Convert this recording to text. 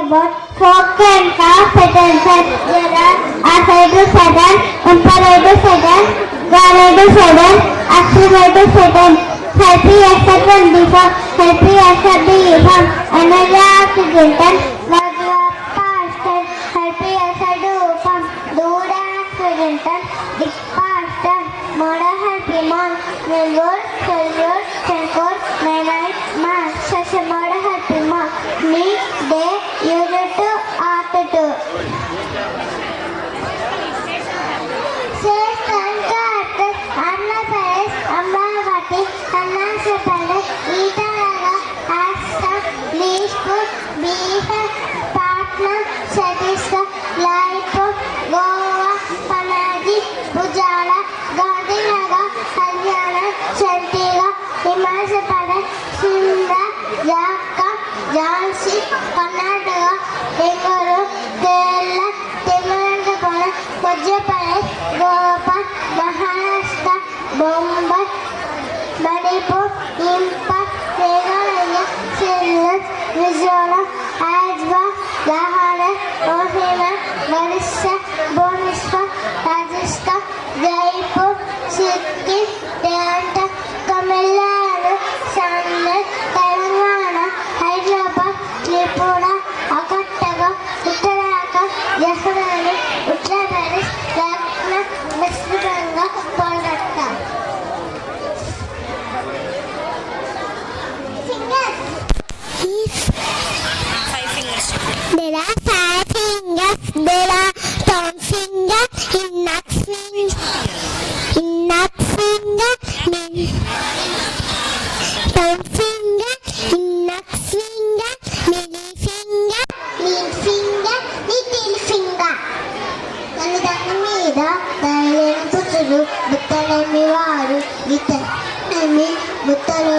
about folk and craft sentences. There are aside sudden, imparate sudden, garade sudden, accident sudden. Happy accept and before, happy accept the event, another accidental, Vajra past, happy accept the open, Dura accidental, the past, murder happy month, Melbourne, Soldier, Shankor, Night, Mark, such a murder happy month, me, day, unit to, after two. Anna Paris, Amravati, Anna Sapale, Italaga, Asta, Leashpur, Biha, Patna, Chattisgarh, Laipur, Goa, Panaji, Pujala, Gandhinaga, Haryana, Chandigarh, Himachal Pradesh, Shimla, Jharkhand, Jhansi, Karnataka, Bengaluru, Kerala, Tirunelveli, Madhya Pradesh, Goa, Maharashtra, Bombay, Manipur, Imphal, Meghalaya, Shillong, Mizoram, Hyderabad, Lahore, Ohio, Malaysia, Bhubaneswar, Rajasthan, Jaipur, Sikkim, Delhi, Tamil Nadu, Chennai, Telangana, Hyderabad, Tripura, Karnataka, Uttarakhand, Jharkhand, Uttar Pradesh, Lucknow, West Bengal, Kolkata. Five fingers. There are 5 fingers. There are 10 fingers. Index finger. Thumb finger. Index finger. Middle finger. Ring finger. Little finger. తల్లిదండ్రుల మీద దయలేని పుత్రుడు బుట్టలేమి వారు గీత ముత్తలు